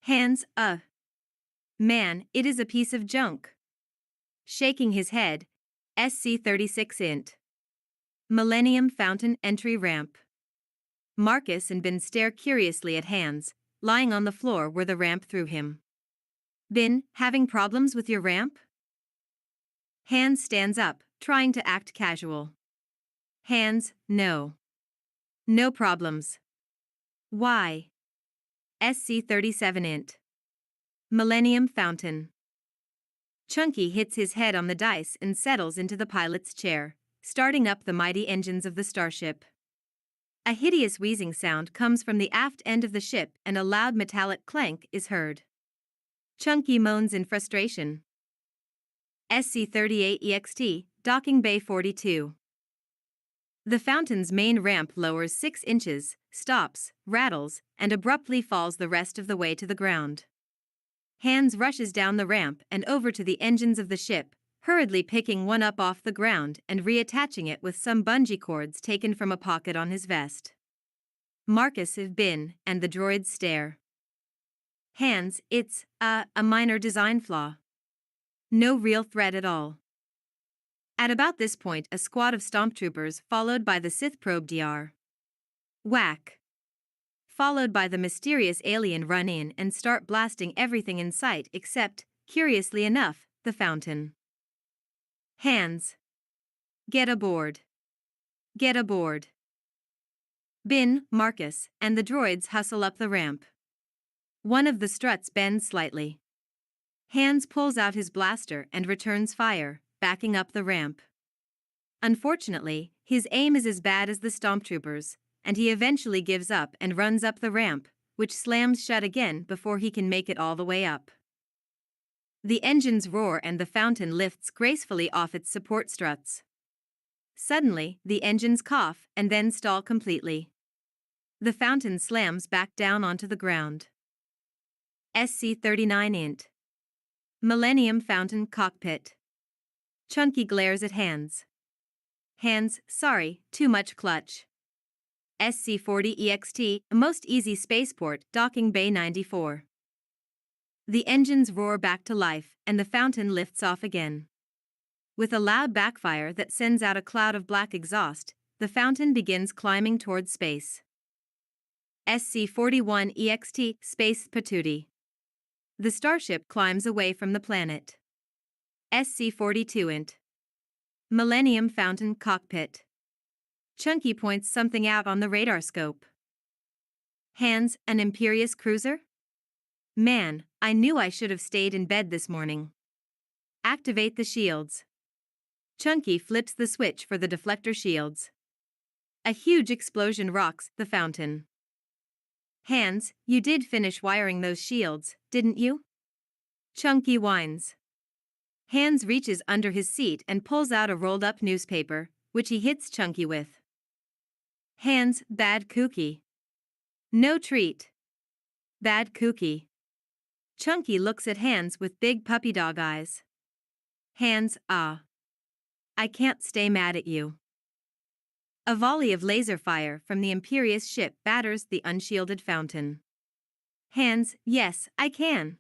Hands, man, it is a piece of junk. Shaking his head, SC36 int. Millennium Fountain Entry Ramp. Marcus and Ben stare curiously at Hans, lying on the floor where the ramp threw him. Ben, having problems with your ramp? Hans stands up, trying to act casual. Hans, no. No problems. Why? SC37 int. Millennium Fountain. Chunky hits his head on the dice and settles into the pilot's chair, starting up the mighty engines of the starship. A hideous wheezing sound comes from the aft end of the ship and a loud metallic clank is heard. Chunky moans in frustration. SC38 EXT, Docking Bay 42. The fountain's main ramp lowers 6 inches, stops, rattles, and abruptly falls the rest of the way to the ground. Hans rushes down the ramp and over to the engines of the ship, hurriedly picking one up off the ground and reattaching it with some bungee cords taken from a pocket on his vest. Marcus, Ben, and the droids stare. Hans, it's a minor design flaw. No real threat at all. At about this point, a squad of stomptroopers followed by the Sith probe DR. Whack. Followed by the mysterious alien run in and start blasting everything in sight except, curiously enough, the fountain. Hands. Get aboard. Get aboard. Ben, Marcus, and the droids hustle up the ramp. One of the struts bends slightly. Hans pulls out his blaster and returns fire, backing up the ramp. Unfortunately, his aim is as bad as the stomptroopers, and he eventually gives up and runs up the ramp, which slams shut again before he can make it all the way up. The engines roar and the fountain lifts gracefully off its support struts. Suddenly, the engines cough and then stall completely. The fountain slams back down onto the ground. SC39 int. Millennium Fountain Cockpit. Chunky glares at Hans. Hans, sorry, too much clutch. SC40 EXT, most easy spaceport, Docking Bay 94. The engines roar back to life, and the fountain lifts off again. With a loud backfire that sends out a cloud of black exhaust, the fountain begins climbing towards space. SC41 EXT, Space Patootie. The starship climbs away from the planet. SC42 int. Millennium Fountain Cockpit. Chunky points something out on the radar scope. Hans, an Imperious cruiser? Man, I knew I should have stayed in bed this morning. Activate the shields. Chunky flips the switch for the deflector shields. A huge explosion rocks the fountain. Hans, you did finish wiring those shields, didn't you? Chunky whines. Hans reaches under his seat and pulls out a rolled-up newspaper, which he hits Chunky with. Hans, bad cookie. No treat. Bad cookie. Chunky looks at Hans with big puppy dog eyes. Hans, I can't stay mad at you. A volley of laser fire from the Imperious ship batters the unshielded fountain. Hans, yes, I can.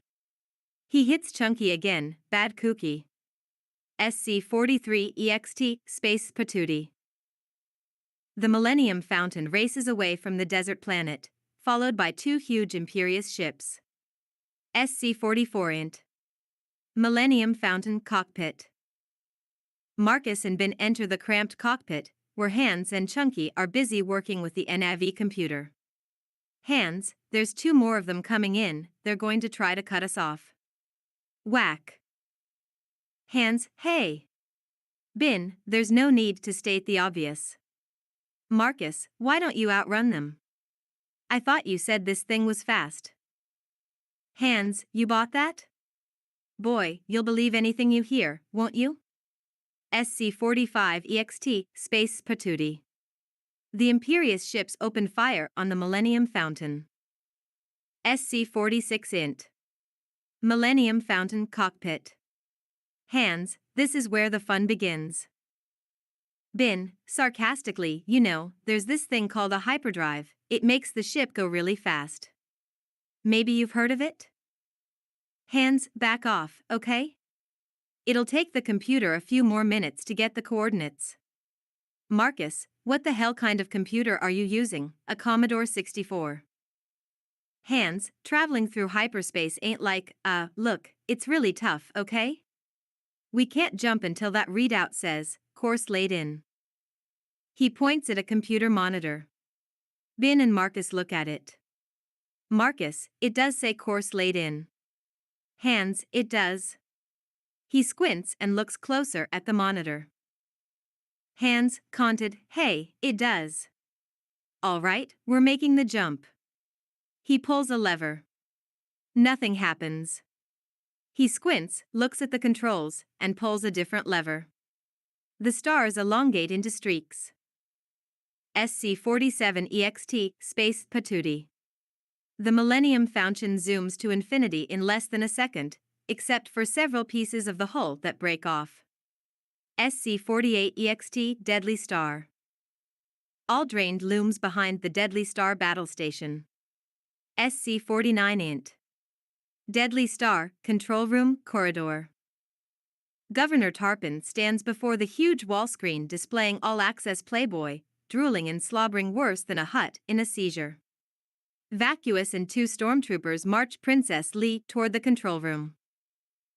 He hits Chunky again, bad cookie. SC43 EXT, Space Patootie. The Millennium Fountain races away from the desert planet, followed by 2 huge Imperious ships. SC44 int. Millennium Fountain Cockpit. Marcus and Ben enter the cramped cockpit, where Hans and Chunky are busy working with the NAV computer. Hans, there's 2 more of them coming in, they're going to try to cut us off. Whack. Hans, hey. Ben, there's no need to state the obvious. Marcus, why don't you outrun them? I thought you said this thing was fast. Hans, you bought that? Boy, you'll believe anything you hear, won't you? SC45 EXT, Space Patootie. The Imperious ships open fire on the Millennium Fountain. SC46 int. Millennium Fountain Cockpit. Hans, this is where the fun begins. Ben, sarcastically, you know, there's this thing called a hyperdrive, it makes the ship go really fast. Maybe you've heard of it? Hands back off, okay? It'll take the computer a few more minutes to get the coordinates. Marcus, what the hell kind of computer are you using? A Commodore 64. Hands, traveling through hyperspace ain't like, look, it's really tough, okay? We can't jump until that readout says, course laid in. He points at a computer monitor. Bin and Marcus look at it. Marcus, it does say course laid in. Hands, it does. He squints and looks closer at the monitor. Hands, conted, hey, it does. All right, we're making the jump. He pulls a lever. Nothing happens. He squints, looks at the controls, and pulls a different lever. The stars elongate into streaks. SC-47 EXT, Space Patootie. The Millennium Falcon zooms to infinity in less than a second, except for several pieces of the hull that break off. SC-48 EXT, Deadly Star. All-drained looms behind the Deadly Star battle station. SC-49 INT. Deadly Star, Control Room, Corridor. Governor Tarpon stands before the huge wall screen displaying all-access Playboy, drooling and slobbering worse than a hut in a seizure. Vacuous and two stormtroopers march Princess Lee toward the control room.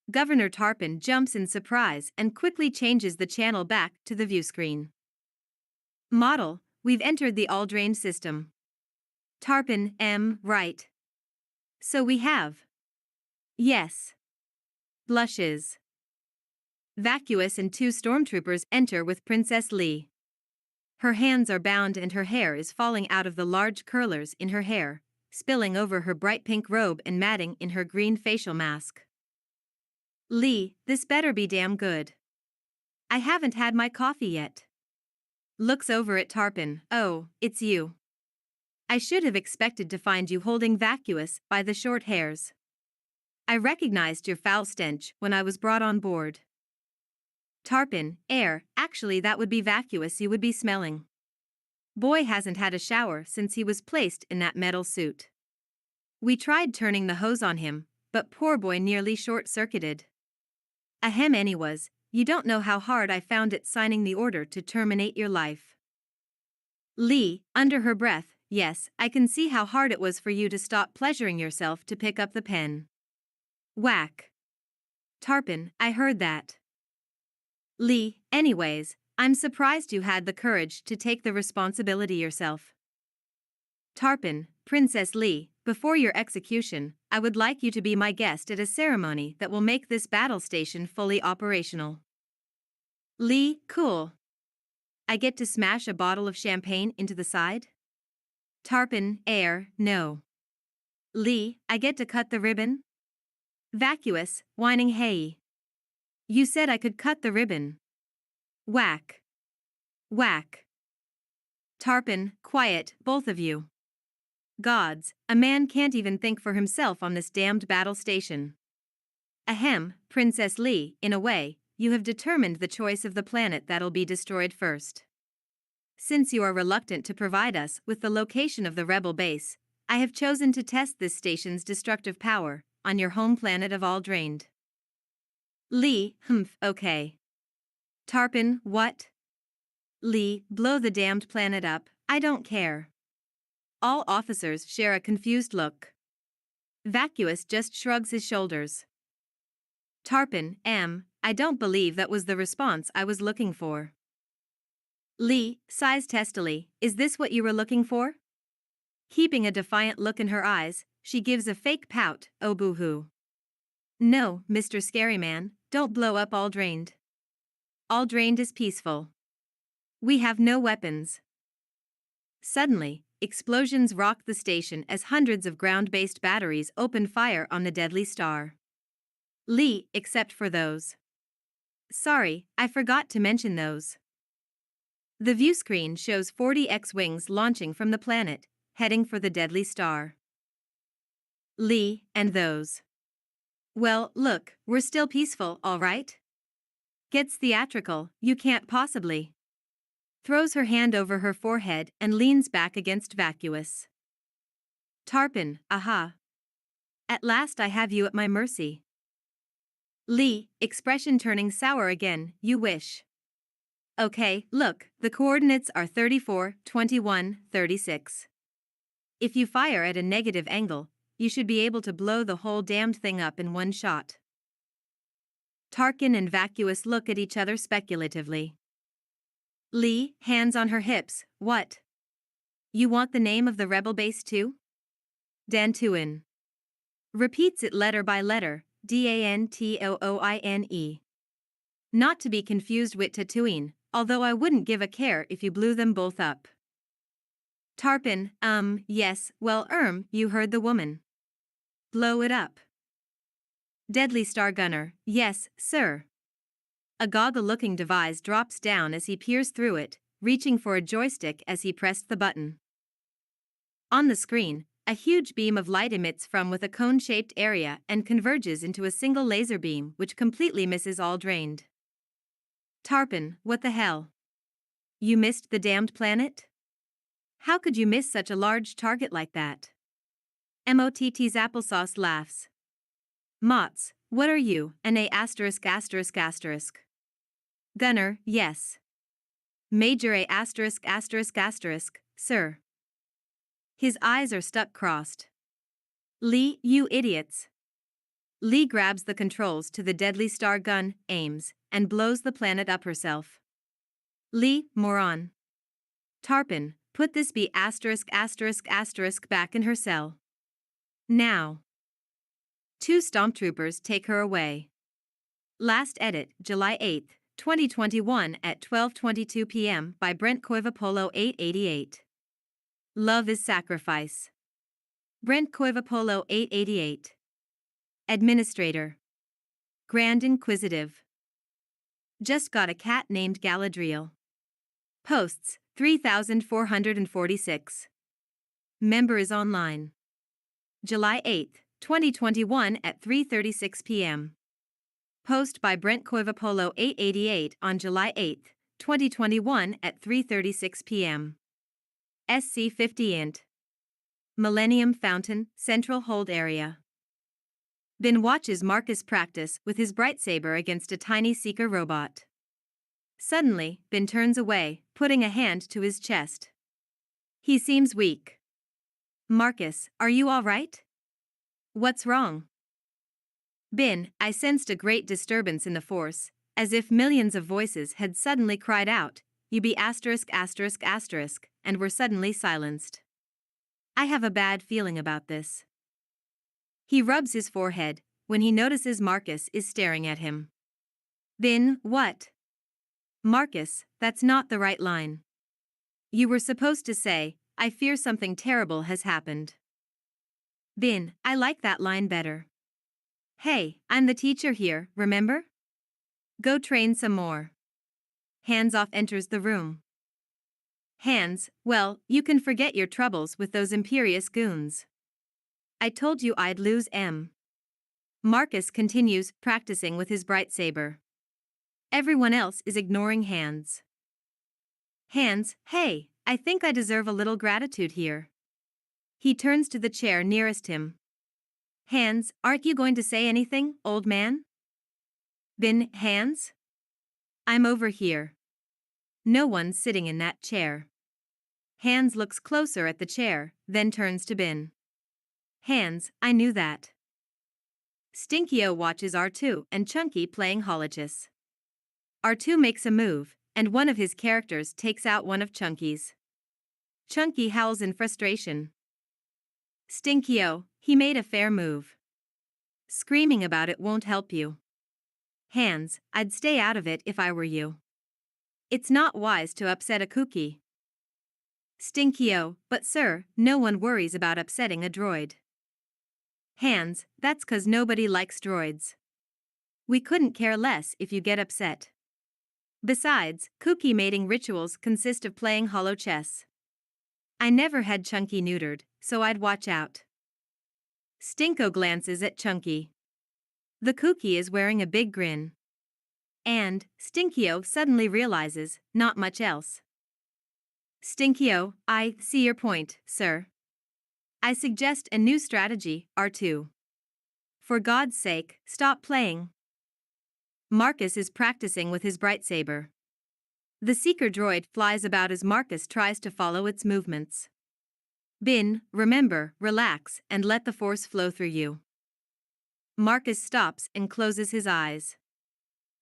Governor Tarpon jumps in surprise and quickly changes the channel back to the view screen. Model, we've entered the all-drained system. Tarpon, right. So we have. Yes. Blushes. Vacuous and two stormtroopers enter with Princess Lee. Her hands are bound and her hair is falling out of the large curlers in her hair, spilling over her bright pink robe and matting in her green facial mask. Lee, this better be damn good. I haven't had my coffee yet. Looks over at Tarpon, oh, it's you. I should have expected to find you holding Vacuous by the short hairs. I recognized your foul stench when I was brought on board. Tarpon, actually that would be Vacuous you would be smelling. Boy hasn't had a shower since he was placed in that metal suit. We tried turning the hose on him, but poor boy nearly short-circuited. Ahem anyways, you don't know how hard I found it signing the order to terminate your life. Lee, under her breath, yes, I can see how hard it was for you to stop pleasuring yourself to pick up the pen. Whack. Tarpon, I heard that. Lee, anyways, I'm surprised you had the courage to take the responsibility yourself. Tarpon, Princess Lee, before your execution, I would like you to be my guest at a ceremony that will make this battle station fully operational. Lee, cool. I get to smash a bottle of champagne into the side? Tarpon, no. Lee, I get to cut the ribbon? Vacuous, whining hey. You said I could cut the ribbon. Whack. Whack. Tarpon, quiet, both of you. Gods, a man can't even think for himself on this damned battle station. Ahem, Princess Lee, in a way, you have determined the choice of the planet that'll be destroyed first. Since you are reluctant to provide us with the location of the rebel base, I have chosen to test this station's destructive power on your home planet of all drained. Lee, okay. Tarpon, what? Lee, blow the damned planet up, I don't care. All officers share a confused look. Vacuous just shrugs his shoulders. Tarpon, I don't believe that was the response I was looking for. Lee, sighs testily, is this what you were looking for? Keeping a defiant look in her eyes, she gives a fake pout, oh boo-hoo. No, Mr. Scary Man, don't blow up all drained. All drained is peaceful. We have no weapons. Suddenly, explosions rock the station as hundreds of ground-based batteries open fire on the Deadly Star. Lee, except for those. Sorry, I forgot to mention those. The view screen shows 40 X-Wings launching from the planet, heading for the Deadly Star. Lee, and those. Well, look, we're still peaceful, all right? Gets theatrical, you can't possibly. Throws her hand over her forehead and leans back against Vacuous. Tarpon, aha. At last I have you at my mercy. Lee, expression turning sour again, you wish. Okay, look, the coordinates are 34, 21, 36. If you fire at a negative angle, you should be able to blow the whole damned thing up in one shot. Tarkin and Vacuous look at each other speculatively. Lee, hands on her hips, what? You want the name of the rebel base too? Dantooine. Repeats it letter by letter, Dantooine. Not to be confused with Tatooine, although I wouldn't give a care if you blew them both up. Tarpin, yes, well, you heard the woman. Blow it up. Deadly Star Gunner, yes, sir. A goggle-looking device drops down as he peers through it, reaching for a joystick as he pressed the button. On the screen, a huge beam of light emits from with a cone-shaped area and converges into a single laser beam which completely misses all drained. Tarpin, what the hell? You missed the damned planet? How could you miss such a large target like that? Mott's applesauce laughs. Mott's, what are you, an A asterisk asterisk asterisk? Gunner, yes. Major A asterisk asterisk asterisk, sir. His eyes are stuck crossed. Lee, you idiots. Lee grabs the controls to the Deadly Star gun, aims, and blows the planet up herself. Lee, moron. Tarpin, put this B asterisk asterisk asterisk back in her cell. Now. Two Stomptroopers take her away. Last edit, July 8, 2021 at 12:22 p.m. by Brent Coivapolo 888. Love is sacrifice. Brent Coivapolo 888. Administrator. Grand Inquisitive. Just got a cat named Galadriel. Posts, 3,446. Member is online. July 8, 2021 at 3:36 p.m. Post by Brent Coivapolo 888 on July 8, 2021 at 3:36 p.m. SC50 int. Millennium Fountain, Central Hold Area. Ben watches Marcus practice with his brightsaber against a tiny seeker robot. Suddenly, Ben turns away, putting a hand to his chest. He seems weak. Marcus, are you all right? What's wrong? Ben, I sensed a great disturbance in the Force, as if millions of voices had suddenly cried out, you be asterisk asterisk asterisk, and were suddenly silenced. I have a bad feeling about this. He rubs his forehead when he notices Marcus is staring at him. Ben, what? Marcus, that's not the right line. You were supposed to say, I fear something terrible has happened. Ben, I like that line better. Hey, I'm the teacher here, remember? Go train some more. Hands Off enters the room. Hands, well, you can forget your troubles with those imperious goons. I told you I'd lose M. Marcus continues practicing with his brightsaber. Everyone else is ignoring Hands. Hands, hey, I think I deserve a little gratitude here. He turns to the chair nearest him. Hands, aren't you going to say anything, old man? Ben, Hands? I'm over here. No one's sitting in that chair. Hands looks closer at the chair, then turns to Ben. Hands, I knew that. Stinkio watches R2 and Chunky playing Holochess. R2 makes a move, and one of his characters takes out one of Chunky's. Chunky howls in frustration. Stinkio, he made a fair move. Screaming about it won't help you. Hands, I'd stay out of it if I were you. It's not wise to upset a cookie. Stinkio, but sir, no one worries about upsetting a droid. Hands, that's 'cause nobody likes droids. We couldn't care less if you get upset. Besides, cookie mating rituals consist of playing hollow chess. I never had Chunky neutered, so I'd watch out. Stinko glances at Chunky. The cookie is wearing a big grin. And, Stinkio suddenly realizes, not much else. Stinkio, I see your point, sir. I suggest a new strategy, R2. For God's sake, stop playing. Marcus is practicing with his bright saber. The seeker droid flies about as Marcus tries to follow its movements. Bin, remember, relax, and let the force flow through you. Marcus stops and closes his eyes.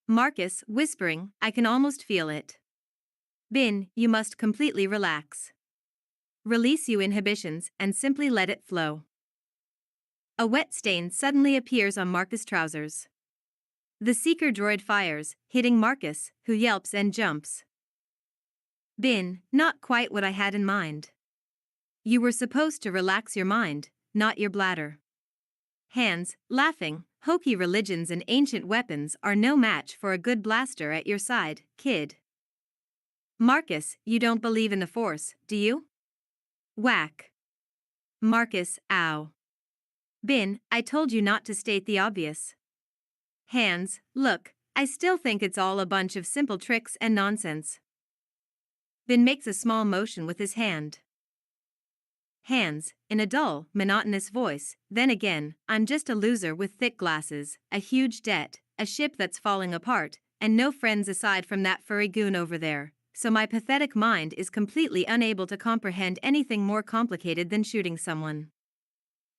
Marcus, whispering, I can almost feel it. Bin, you must completely relax. Release your inhibitions and simply let it flow. A wet stain suddenly appears on Marcus' trousers. The seeker droid fires, hitting Marcus, who yelps and jumps. Bin, not quite what I had in mind. You were supposed to relax your mind, not your bladder. Hands, laughing, hokey religions and ancient weapons are no match for a good blaster at your side, kid. Marcus, you don't believe in the Force, do you? Whack. Marcus, ow. Bin, I told you not to state the obvious. Hands, look, I still think it's all a bunch of simple tricks and nonsense. Bin makes a small motion with his hand. Hands, in a dull, monotonous voice, then again, I'm just a loser with thick glasses, a huge debt, a ship that's falling apart, and no friends aside from that furry goon over there, so my pathetic mind is completely unable to comprehend anything more complicated than shooting someone.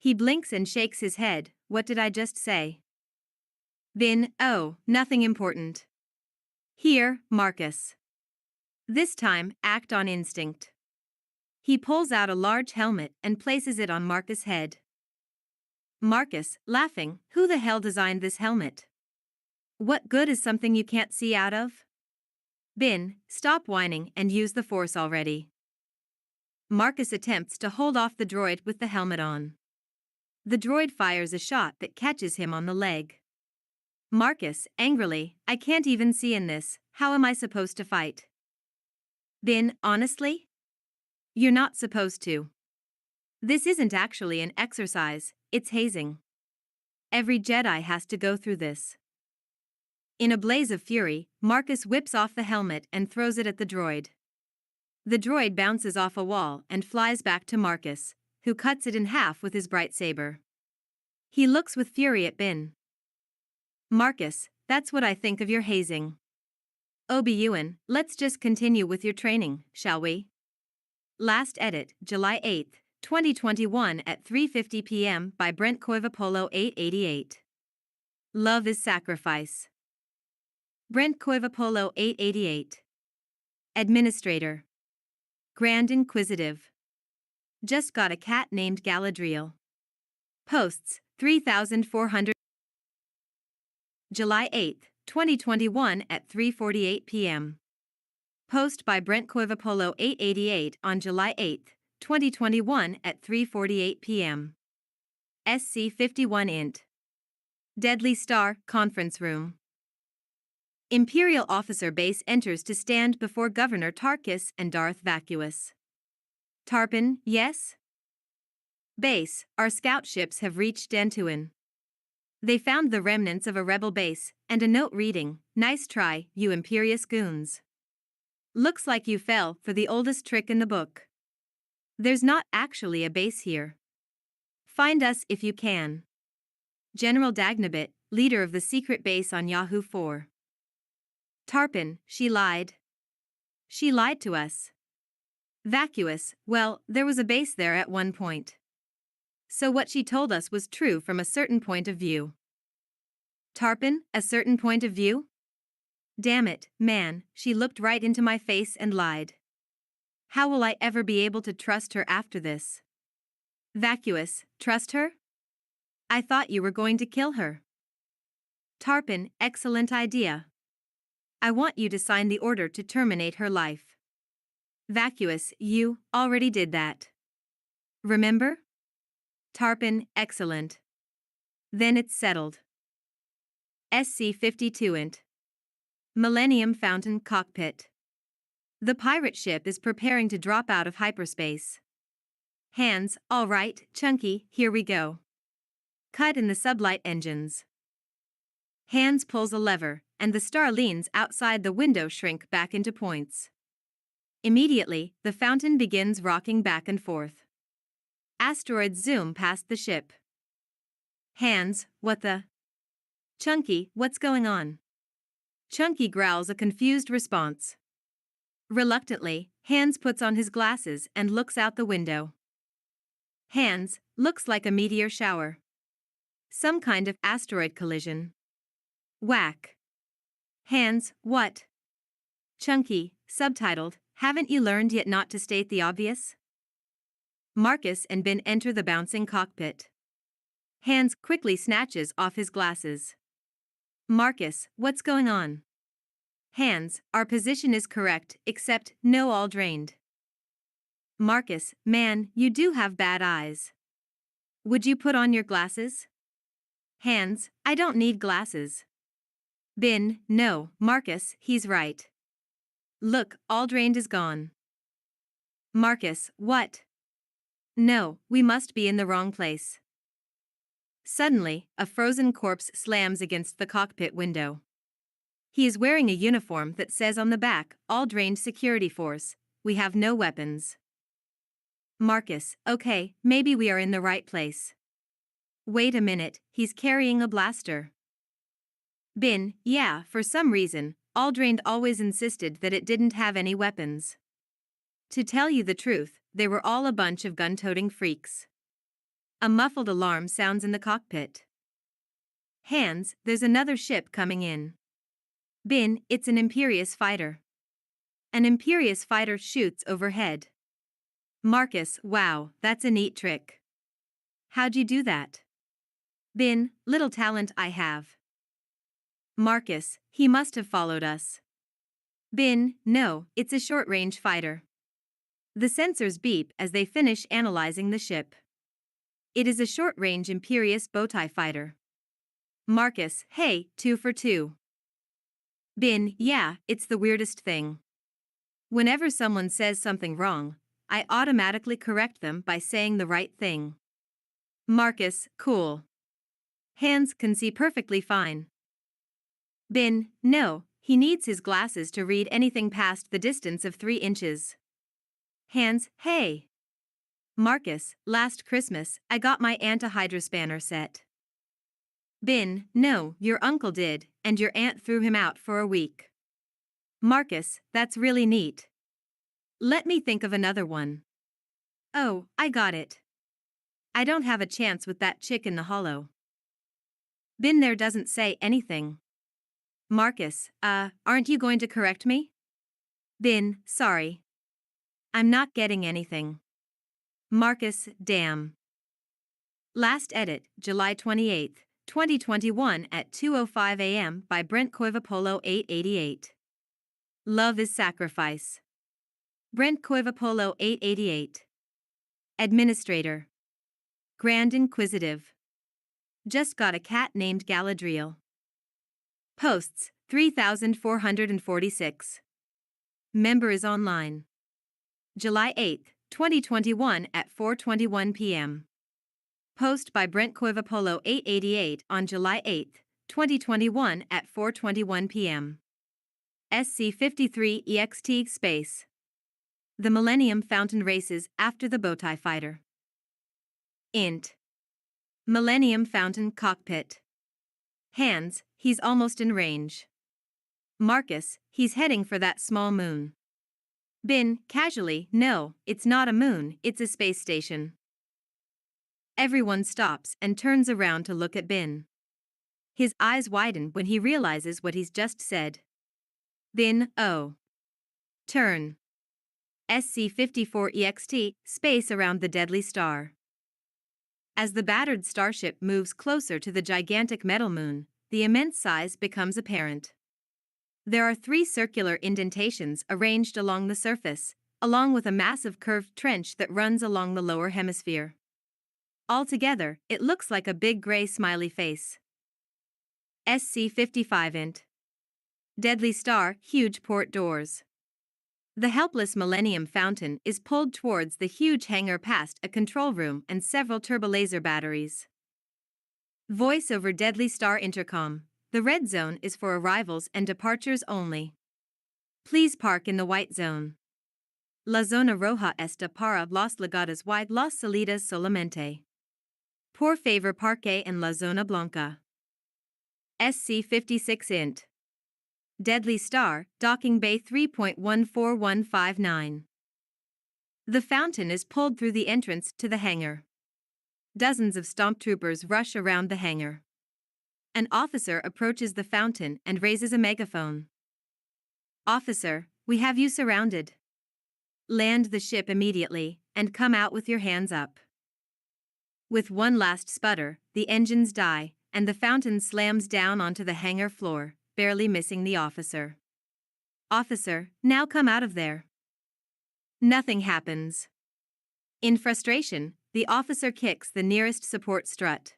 He blinks and shakes his head, what did I just say? Bin, oh, nothing important. Here, Marcus. This time, act on instinct. He pulls out a large helmet and places it on Marcus' head. Marcus, laughing, who the hell designed this helmet? What good is something you can't see out of? Bin, stop whining and use the force already. Marcus attempts to hold off the droid with the helmet on. The droid fires a shot that catches him on the leg. Marcus, angrily, I can't even see in this, how am I supposed to fight? Bin, honestly? You're not supposed to. This isn't actually an exercise, it's hazing. Every Jedi has to go through this. In a blaze of fury, Marcus whips off the helmet and throws it at the droid. The droid bounces off a wall and flies back to Marcus, who cuts it in half with his bright saber. He looks with fury at Bin. Marcus, that's what I think of your hazing. Obi-Wan, let's just continue with your training, shall we? Last edit, July 8, 2021 at 3:50 p.m. by Brent Coivapolo 888. Love is sacrifice. Brent Coivapolo 888. Administrator. Grand Inquisitive. Just got a cat named Galadriel. Posts, 3,400. July 8, 2021 at 3:48 p.m. Post by Brent Coivapolo 888 on July 8, 2021 at 3:48 p.m. SC51 int. Deadly Star, Conference Room. Imperial officer base enters to stand before Governor Tarkus and Darth Vacuous. Tarpon, yes? Base, our scout ships have reached Dantooine. They found the remnants of a rebel base, and a note reading, nice try, you imperious goons. Looks like you fell for the oldest trick in the book. There's not actually a base here. Find us if you can. General Dagnabit, leader of the secret base on Yahoo 4. Tarpon, she lied. She lied to us. Vacuous, well, there was a base there at one point. So what she told us was true from a certain point of view. Tarpon, a certain point of view? Damn it, man, she looked right into my face and lied. How will I ever be able to trust her after this? Vacuous, trust her? I thought you were going to kill her. Tarpon, excellent idea. I want you to sign the order to terminate her life. Vacuous, you already did that. Remember? Tarpon, excellent. Then it's settled. SC52 int. Millennium Fountain Cockpit. The pirate ship is preparing to drop out of hyperspace. Hands, all right, Chunky, here we go. Cut in the sublight engines. Hands pulls a lever, and the star leans outside the window shrink back into points. Immediately, the fountain begins rocking back and forth. Asteroids zoom past the ship. Hands, what the? Chunky, what's going on? Chunky growls a confused response. Reluctantly, Hans puts on his glasses and looks out the window. Hans, looks like a meteor shower. Some kind of asteroid collision. Whack. Hans, what? Chunky, subtitled, haven't you learned yet not to state the obvious? Marcus and Ben enter the bouncing cockpit. Hans quickly snatches off his glasses. Marcus, what's going on? Hans, our position is correct, except no all drained. Marcus, man, you do have bad eyes. Would you put on your glasses? Hans, I don't need glasses. Ben, no, Marcus, he's right. Look, all drained is gone. Marcus, what? No, we must be in the wrong place. Suddenly, a frozen corpse slams against the cockpit window. He is wearing a uniform that says on the back, all drained security force, we have no weapons. Marcus, okay, maybe we are in the right place. Wait a minute, he's carrying a blaster. Ben, yeah, for some reason, all drained always insisted that it didn't have any weapons. To tell you the truth, they were all a bunch of gun-toting freaks. A muffled alarm sounds in the cockpit. Hans, there's another ship coming in. Ben, it's an Imperious fighter. An Imperious fighter shoots overhead. Marcus, wow, that's a neat trick. How'd you do that? Ben, little talent I have. Marcus, he must have followed us. Ben, no, it's a short-range fighter. The sensors beep as they finish analyzing the ship. It is a short-range Imperious bowtie fighter. Marcus, hey, 2 for 2. Ben, yeah, it's the weirdest thing. Whenever someone says something wrong, I automatically correct them by saying the right thing. Marcus, cool. Hans can see perfectly fine. Ben, no, he needs his glasses to read anything past the distance of 3 inches. Hans, hey. Marcus, last Christmas, I got my aunt a hydrospanner set. Ben, no, your uncle did, and your aunt threw him out for a week. Marcus, that's really neat. Let me think of another one. Oh, I got it. I don't have a chance with that chick in the hollow. Ben there doesn't say anything. Marcus, aren't you going to correct me? Ben, sorry. I'm not getting anything. Marcus, damn. Last edit, July 28, 2021 at 2:05 a.m. by Brent Coivapolo 888. Love is sacrifice. Brent Coivapolo 888. Administrator. Grand Inquisitive. Just got a cat named Galadriel. Posts, 3,446. Member is online. July 8, 2021 at 4:21 p.m. Post by Brent Coivapolo 888 on July 8, 2021 at 4:21 p.m. SC53 EXT Space. The Millennium Fountain races after the bowtie fighter. Int. Millennium Fountain cockpit. Hans, he's almost in range. Marcus, he's heading for that small moon. Ben, casually, no, it's not a moon, it's a space station. Everyone stops and turns around to look at Ben. His eyes widen when he realizes what he's just said. Ben, oh. Turn. SC54 EXT, space around the deadly star. As the battered starship moves closer to the gigantic metal moon, the immense size becomes apparent. There are 3 circular indentations arranged along the surface, along with a massive curved trench that runs along the lower hemisphere. Altogether, it looks like a big gray smiley face. SC55 int. Deadly star, huge port doors. The helpless Millennium Fountain is pulled towards the huge hangar past a control room and several turbolaser batteries. Voice over Deadly Star intercom. The red zone is for arrivals and departures only. Please park in the white zone. La zona roja está para las llegadas y las salidas solamente. Por favor parque en la zona blanca. SC56 int. Deadly Star, Docking Bay 3.14159. The fountain is pulled through the entrance to the hangar. Dozens of stormtroopers rush around the hangar. An officer approaches the fountain and raises a megaphone. Officer, we have you surrounded. Land the ship immediately, and come out with your hands up. With one last sputter, the engines die, and the fountain slams down onto the hangar floor, barely missing the officer. Officer, now come out of there. Nothing happens. In frustration, the officer kicks the nearest support strut.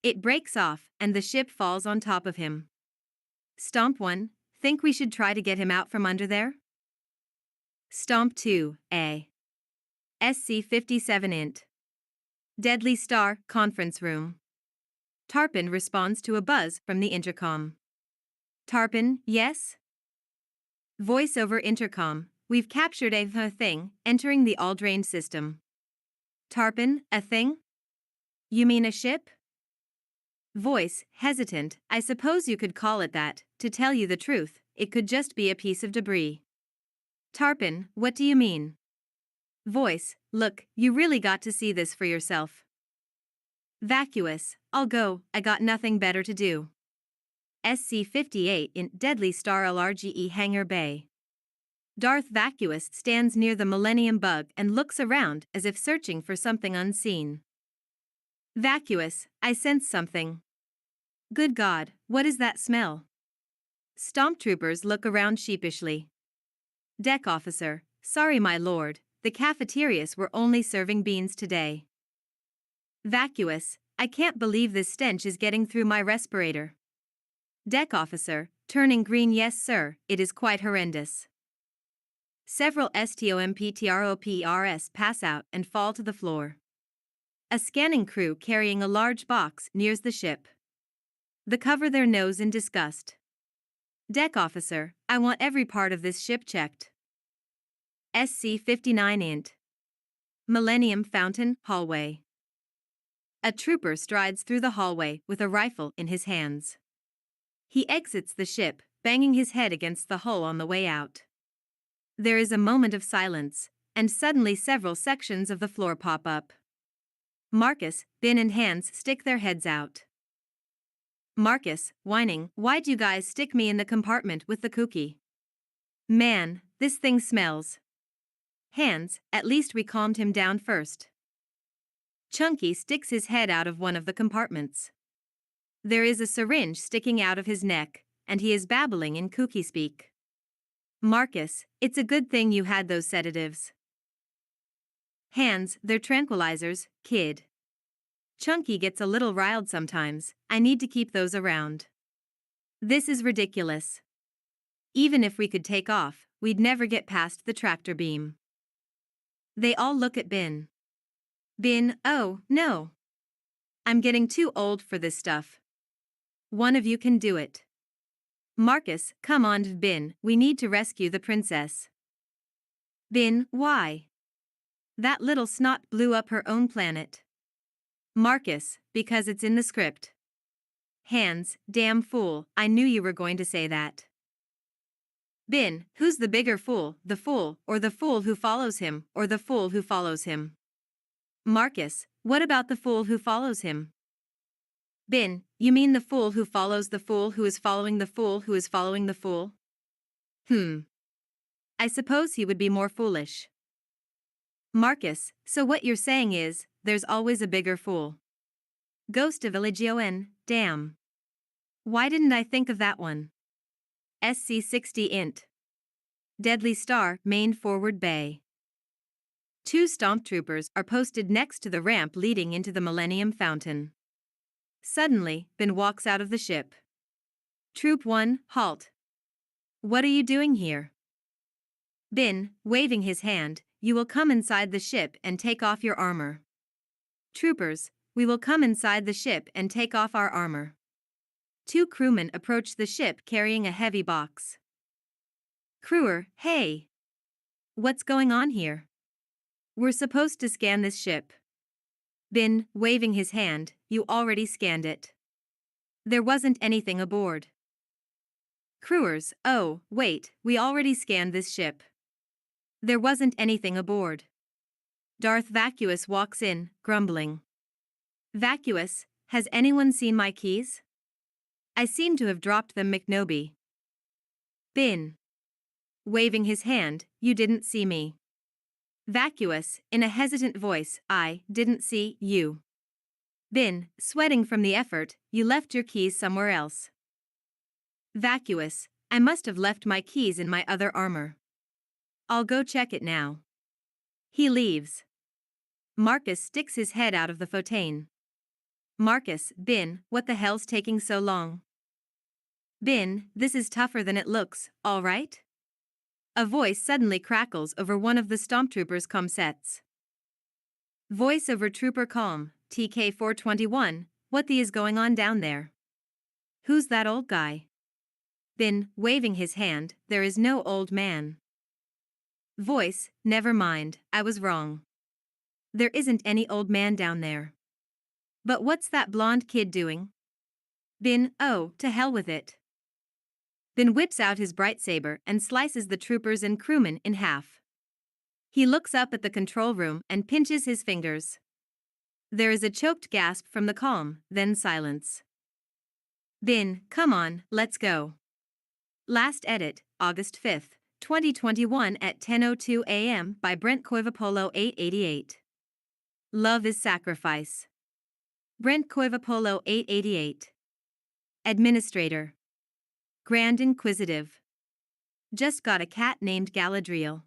It breaks off, and the ship falls on top of him. Stomp 1, think we should try to get him out from under there? Stomp 2, A. SC-57 int. Deadly Star, conference room. Tarpon responds to a buzz from the intercom. Tarpon, yes? Voice over intercom, we've captured a thing entering the all-drained system. Tarpon, a thing? You mean a ship? Voice, hesitant, I suppose you could call it that. To tell you the truth, it could just be a piece of debris. Tarpon, what do you mean? Voice, look, you really got to see this for yourself. Vacuous, I'll go, I got nothing better to do. SC-58 in Deadly Star LRGE Hangar Bay. Darth Vacuous stands near the Millennium Bug and looks around as if searching for something unseen. Vacuous, I sense something. Good God, what is that smell? Stormtroopers look around sheepishly. Deck officer, sorry my lord, the cafeterias were only serving beans today. Vacuous, I can't believe this stench is getting through my respirator. Deck officer, turning green, yes sir, it is quite horrendous. Several STOMPTROPRS pass out and fall to the floor. A scanning crew carrying a large box nears the ship. They cover their nose in disgust. Deck officer, I want every part of this ship checked. SC-59 int. Millennium Fountain, hallway. A trooper strides through the hallway with a rifle in his hands. He exits the ship, banging his head against the hull on the way out. There is a moment of silence, and suddenly several sections of the floor pop up. Marcus, Ben and Hans stick their heads out. Marcus, whining, why'd you guys stick me in the compartment with the cookie? Man, this thing smells. Hans, at least we calmed him down first. Chunky sticks his head out of one of the compartments. There is a syringe sticking out of his neck, and he is babbling in cookie speak. Marcus, it's a good thing you had those sedatives. Hans, they're tranquilizers, kid. Chunky gets a little riled sometimes, I need to keep those around. This is ridiculous. Even if we could take off, we'd never get past the tractor beam. They all look at Ben. Ben, oh, no. I'm getting too old for this stuff. One of you can do it. Marcus, come on, Ben, we need to rescue the princess. Ben, why? That little snot blew up her own planet. Marcus, because it's in the script. Hans, damn fool, I knew you were going to say that. Ben, who's the bigger fool, or the fool who follows him, or the fool who follows him? Marcus, what about the fool who follows him? Ben, you mean the fool who follows the fool who is following the fool who is following the fool? I suppose he would be more foolish. Marcus, so what you're saying is, there's always a bigger fool. Ghost of Eligio, damn. Why didn't I think of that one? SC-60 int. Deadly Star, main forward bay. 2 stormtroopers are posted next to the ramp leading into the Millennium Fountain. Suddenly, Ben walks out of the ship. Troop 1, halt. What are you doing here? Ben, waving his hand, you will come inside the ship and take off your armor. Troopers, we will come inside the ship and take off our armor. 2 crewmen approach the ship carrying a heavy box. Crewer, hey! What's going on here? We're supposed to scan this ship. Ben, waving his hand, you already scanned it. There wasn't anything aboard. Crewers, oh, wait, we already scanned this ship. There wasn't anything aboard. Darth Vacuous walks in, grumbling. Vacuous, has anyone seen my keys? I seem to have dropped them, McNoby. Bin. Waving his hand, you didn't see me. Vacuous, in a hesitant voice, I didn't see you. Bin, sweating from the effort, you left your keys somewhere else. Vacuous, I must have left my keys in my other armor. I'll go check it now. He leaves. Marcus sticks his head out of the fontaine. Marcus, Bin, what the hell's taking so long? Bin, this is tougher than it looks, all right? A voice suddenly crackles over one of the Stomptroopers' comsets. Voice over Trooper Calm, TK-421, what the is going on down there? Who's that old guy? Bin, waving his hand, there is no old man. Voice, never mind, I was wrong. There isn't any old man down there. But what's that blonde kid doing? Bin, oh, to hell with it. Bin whips out his bright saber and slices the troopers and crewmen in half. He looks up at the control room and pinches his fingers. There is a choked gasp from the calm, then silence. Bin, come on, let's go. Last edit, August 5th, 2021 at 10:02 a.m. by Brent Coivapolo 888. Love is sacrifice. Brent Coivapolo 888. Administrator. Grand Inquisitive. Just got a cat named Galadriel.